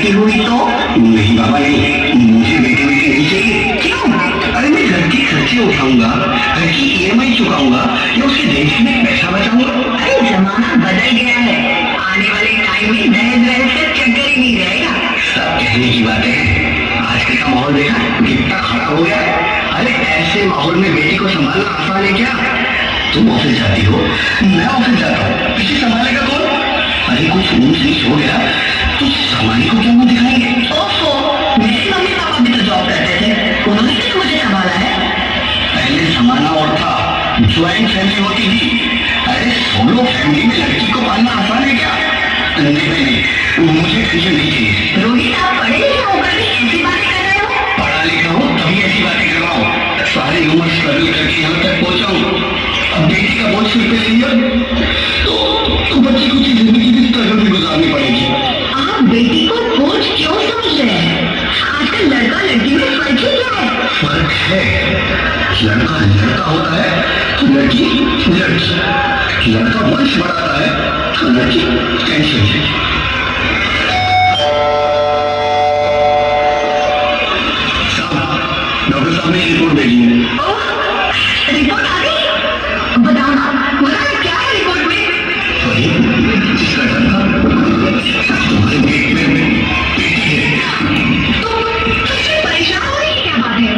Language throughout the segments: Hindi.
बेटी हुई तो? नहीं बाबा नहीं, मुझे बेटी बेटी नहीं चाहिए। क्यों? अरे मैं घर की खर्चे उठाऊंगा, घर की ईएमआई चुकाऊंगा या उसके दहेज में पैसा बचाऊंगा। अरे जमाना बदल गया है, आने वाले टाइम में दहेज वहेज से चक्कर ही नहीं रहेगा। सब कहने की बात है, आजकल का माहौल देखा कितना खराब हो गया। अरे ऐसे माहौल में बेटी को संभालना आसान है क्या? तुम ऑफिस जाती हो, मैं ऑफिस जाता हूँ, किसी संभालेगा कौन? अरे कुछ ऊंच नीच हो गया तो समाज को क्या मुंह दिखाएंगे? ओफो, मेरे मम्मी पापा भी तो जॉब करते थे, उन्होंने भी मुझे संभाला है। पहले जमाना और था, ज्वाइंट फैमिली होती थी। अरे सोलो फैमिली में लड़की को पालना आसान है क्या? नहीं, मुझे टेंशन नहीं चाहिए। रोहित, आप पढ़े लिखे होकर भी ऐसी बातें कर रहे हो? पढ़ा लिखा हूँ तभी ऐसी बातें कर रहा हूँ। सारी उम्र स्ट्रगल करके यहाँ तक पहुंचा हूँ, अब बेटी का बोझ सिर पे ले लिया तो बच्ची को जिंदगी की स्ट्रगल भी गुजारनी पड़ेगी। आप बेटी को बोझ क्यों समझ रहे हैं? आजकल लड़का लड़की में फर्क ही क्या है? फर्क है, लड़का लड़का होता है तो लड़की लड़की, लड़का वंश बढ़ाता है तो लड़की टेंशन। डॉक्टर साहब ने रिपोर्ट भेजी है। रिपोर्ट आ गई? बताओ ना, बताना क्या है रिपोर्ट में? वही जिसका डर था, तुम्हारे पेट में बेटी है। तुम परेशान हो रही, क्या बात है?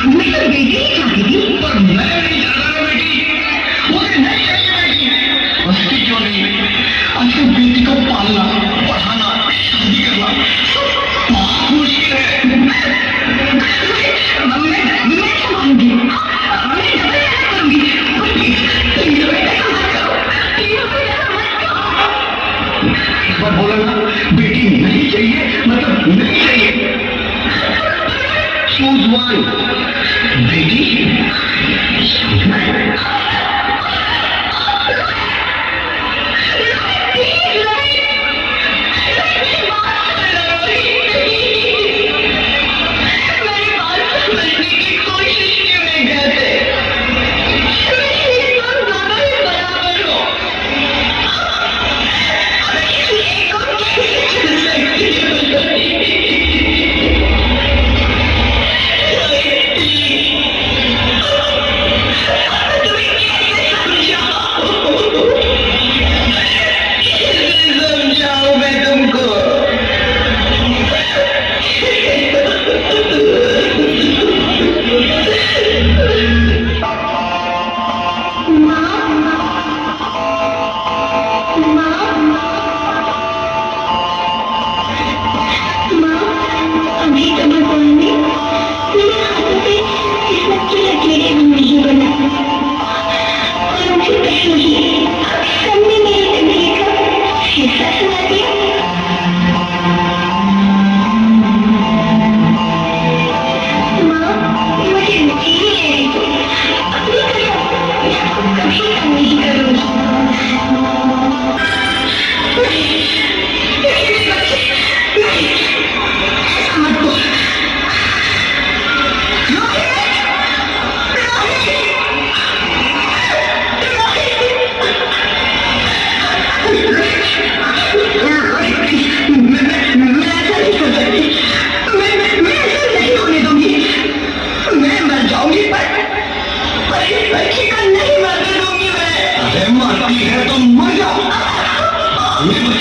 मैं तो बेटी ही चाहती थी। पर मैं नहीं चाहता था बेटी, मुझे नहीं चाहिए बेटी। उसकी क्यों नहीं? आजकल बेटी को पालना, पढ़ाना, शादी करना बहुत मुश्किल है। मैं संभालूंगी, मैं डबल मेहनत करूंगी। प्लीज बेटा ऐसा मत करो, प्लीज ऐसा मत करो। एक बार बोला ना, बेटी नहीं चाहिए मतलब नहीं चाहिए। चूज वन, बेटी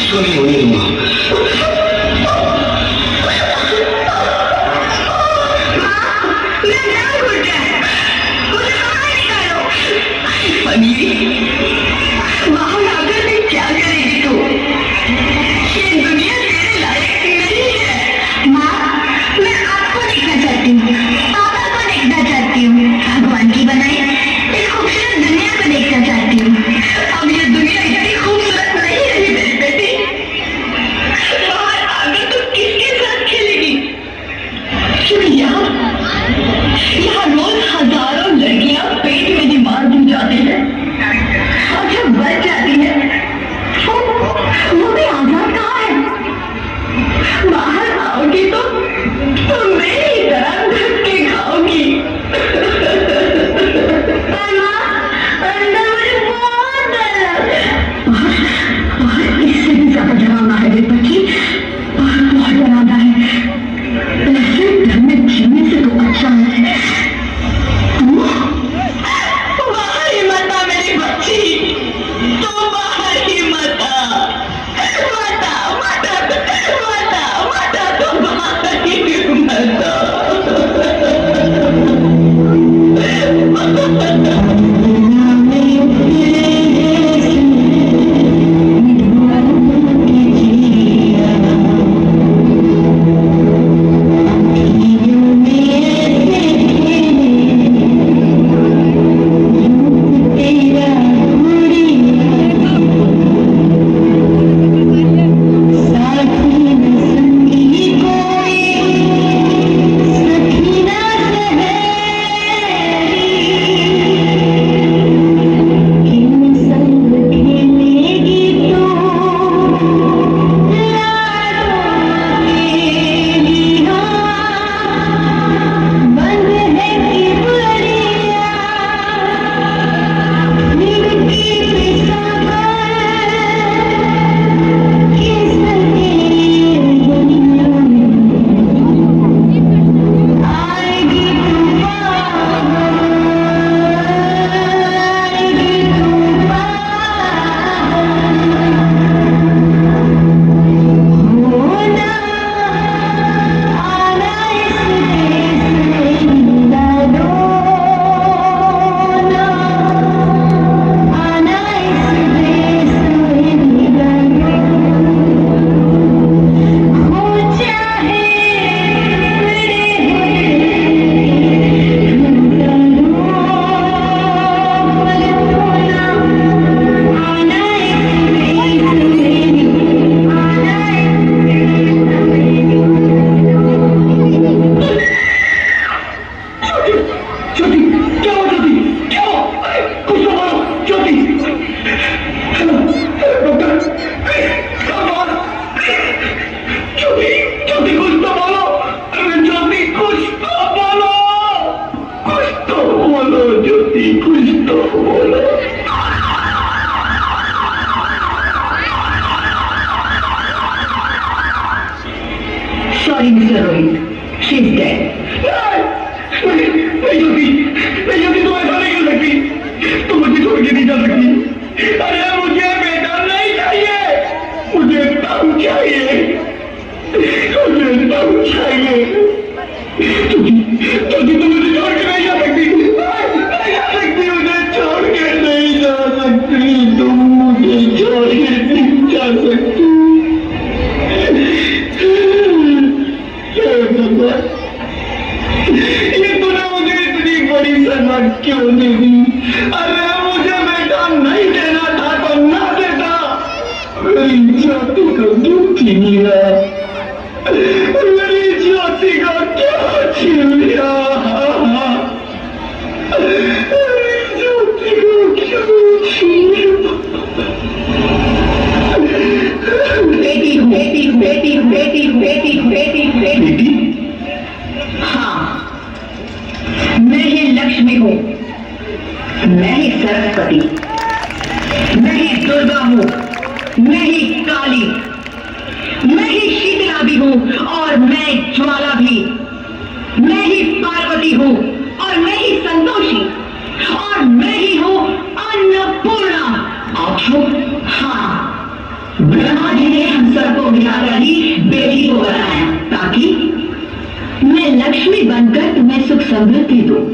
तो नहीं होने दूंगा। क्या करेगी तू? ये दुनिया तेरे लायक नहीं है। माँ, मैं आपको देखना चाहती हूँ, पापा को देखना चाहती हूँ, भगवान की बनाई इस खूबसूरत दुनिया को देखना चाहती हूँ। अब ये दुनिया इतनी खूबसूरत नहीं रही मेरी बेटी। और आगे तो किसके साथ खेलेगी? क्योंकि यहाँ रोज हजारों लड़कियां पेट में ही मार दी जाती है और जब बच जाती है वो भी आजाद कहाँ है? Sorry mister Rohit, she is dead. नहीं ज्योति, तुम ऐसा नहीं कर सकती, तुम मुझे छोड़ के नहीं जा सकती। अरे मुझे बेटा नहीं चाहिए, मुझे तब चाहिए, मुझे तब चाहिए। ज्योति तुम मुझे छोड़ के नहीं जा सकती, नहीं जा सकती, मुझे छोड़ के नहीं जा सकती, तुम मुझे छोड़ के नहीं जा सकती। ये तूने मुझे इतनी बड़ी सजा क्यों दे दी? अरे मुझे बेटा नहीं देना था तो ना देता, मेरी ज्योति को क्यों छीन लिया, मेरी ज्योति को क्यों छीन लिया, मेरी ज्योति को क्यों छीन लिया? बेटी बेटी बेटी बेटी बेटी बेटी बेटी, हाँ मैं ही लक्ष्मी हूँ, मैं ही सरस्वती, मैं ही दुर्गा हूँ, मैं ही काली, मैं ही शीतला भी हूँ और मैं ज्वाला भी, मैं ही पार्वती हूँ और मैं ही संतोषी और मैं ही हूँ अन्नपूर्णा। हाँ, ब्रह्मा जी ने हम सबको मिलाकर ही बेटी को बनाया ताकि मैं लक्ष्मी बनकर तुम्हें सुख समृद्धि दूं,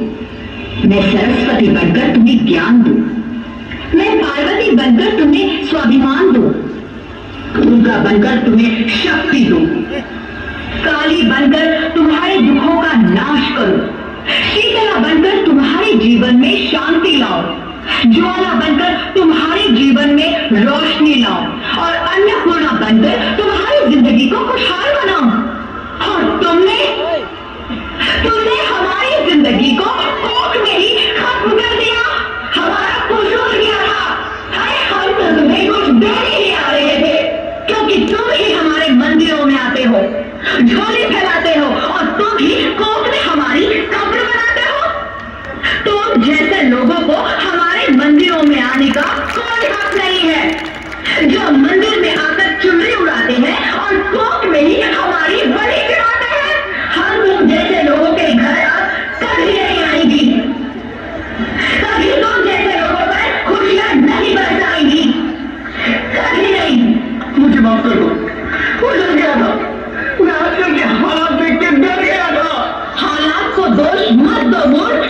मैं सरस्वती बनकर तुम्हें ज्ञान दूं, मैं पार्वती बनकर तुम्हें स्वाभिमान दूं, दुर्गा बनकर तुम्हें शक्ति दूं, काली बनकर तुम्हारे दुखों का नाश करूं, शीतला बनकर तुम्हारे जीवन में शांति लाऊं, ज्वाला बनकर तुम्हारे जीवन में रोशनी लाऊं और अन्नपूर्णा बनकर तुम्हारी जिंदगी को खुशहाल बनाऊं। और तुमने हमारी जिंदगी को कोख में ही खत्म कर दिया, हमारा कसूर क्या था? हम तो तुम्हें कुछ देने ही आ रहे थे, क्योंकि तुम ही हमारे मंदिरों में आते हो, झोली फैलाते हो और तुम ही कोख में हमारी कब्र बनाते हो। तुम जैसे लोगों को हमारे मंदिरों में आने का कोई हक नहीं है, जो मंदिर में आकर चुनरी उड़ाते हैं और कोख में ही हमारी बलि चढ़ाते हैं। हम तुम जैसे लोगों के घर कभी नहीं आएंगी, कभी तुम जैसे लोगों पर खुशियां नहीं बरसाएंगी, कभी नहीं। मुझे माफ कर दो, वो डर गया था, मैं आजकल के हालात देख के डर गया था। हालात को दोष मत दो मूर्ख,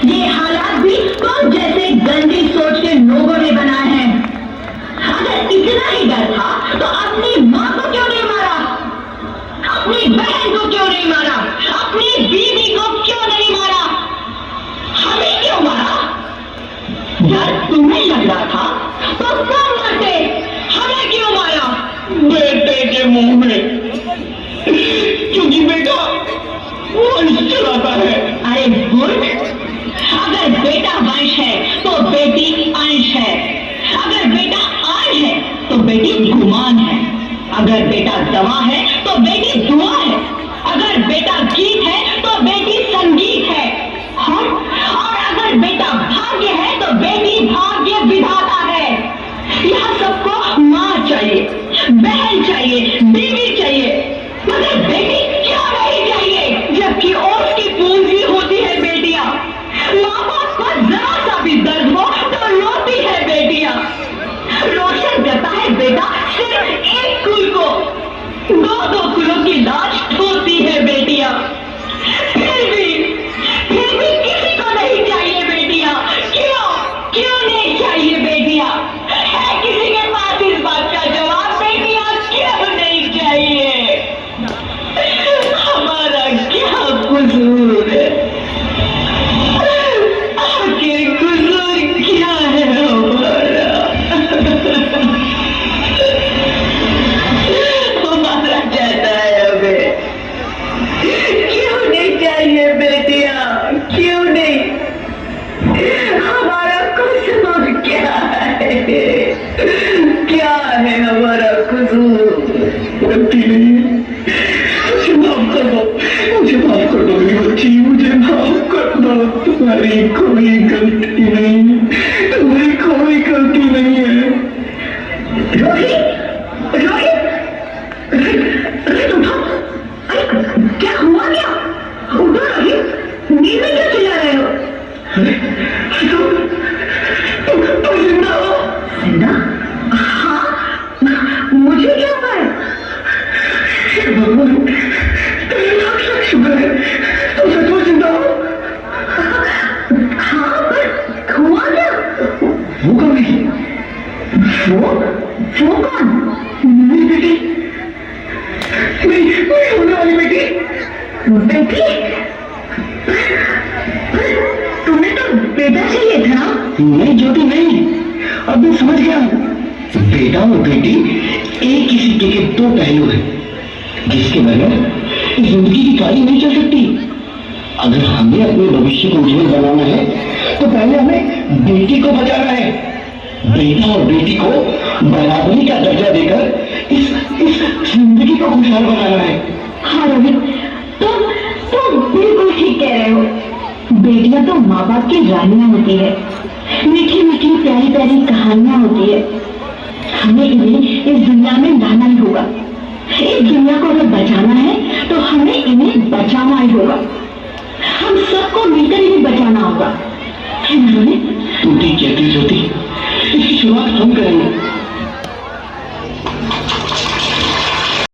ये हालात भी तुम जैसे गंदी सोच के लोगों ने बनाए हैं। अगर इतना ही डर था तो अपनी माँ को क्यों नहीं मारा, अपनी बहन को क्यों नहीं मारा, अपनी बीवी को क्यों नहीं मारा, हमें क्यों मारा? डर तुम्हें लग रहा था तो कब मरते, हमें क्यों मारा? बेटे के मुंह में, क्योंकि बेटा वंश चलाता है। अरे मूर्ख, अगर बेटा वंश है तो बेटी अंश है, अगर बेटा आन है तो बेटी गुमान है, अगर बेटा दवा है तो बेटी दुआ है, अगर बेटा गीत है तो बेटी संगीत है, और अगर बेटा भाग्य है तो बेटी भाग्य विधाता है। यहाँ सबको माँ चाहिए, बहन चाहिए, बीवी चाहिए, मगर बेटी क्यों नहीं चाहिए? जबकि उसकी पूंजी होती है बेटियां। माँ बाप को जरा सा भी दर्द हो तो रोती है बेटियां, रोशन करता है बेटा सिर्फ एक कुल को, दो कुलों की लाश ढोती है बेटियां। फिर भी किसी को नहीं चाहिए बेटियां। क्यों नहीं चाहिए बेटियां? है किसी के पास इस बात का जवाब? बेटियां क्यों नहीं चाहिए? हमारा क्या कसूर है? आखिर कसूर क्या है हमारा? हमारा जाता है हमें, क्यों नहीं चाहिए बेटियां? क्यों नहीं? हमारा कसूर क्या है? क्या है हमारा कसूर? गलती नहीं है, मुझे माफ कर दो, मुझे माफ कर दो मेरी बच्ची, मुझे माफ कर दो। तुम्हारी कोई गलती नहीं है, तुम्हारी कोई गलती नहीं है। रोहित, रोहित, रोहित उठो, हे भगवान, तेरे लाख लाख शुक्र है तुम सचमुच जिंदा हो। हाँ, पर हुआ क्या? वो कौन है? वो कौन? मेरी बेटी, मेरी होने वाली बेटी। बेटी? तुम्हें तो बेटा चाहिए था ना? नहीं ज्योति नहीं, अब मैं समझ गया। बेटा और बेटी एक ही सिक्के के दो पहलू हैं, जिसके बगैर जिंदगी की गाड़ी नहीं चल सकती। अगर हमें अपने भविष्य को उज्जवल बनाना है तो पहले हमें बेटी को बचाना है। बेटा और बेटी को बराबरी का दर्जा देकर इस जिंदगी को खुशहाल बनाना है। हाँ रोहित, तुम बिल्कुल ठीक कह रहे हो। बेटियां तो माँ बाप की रानियां होती है, मीठी मीठी प्यारी प्यारी कहानियां होती है। हमें इन्हें इस दुनिया में लाना ही होगा।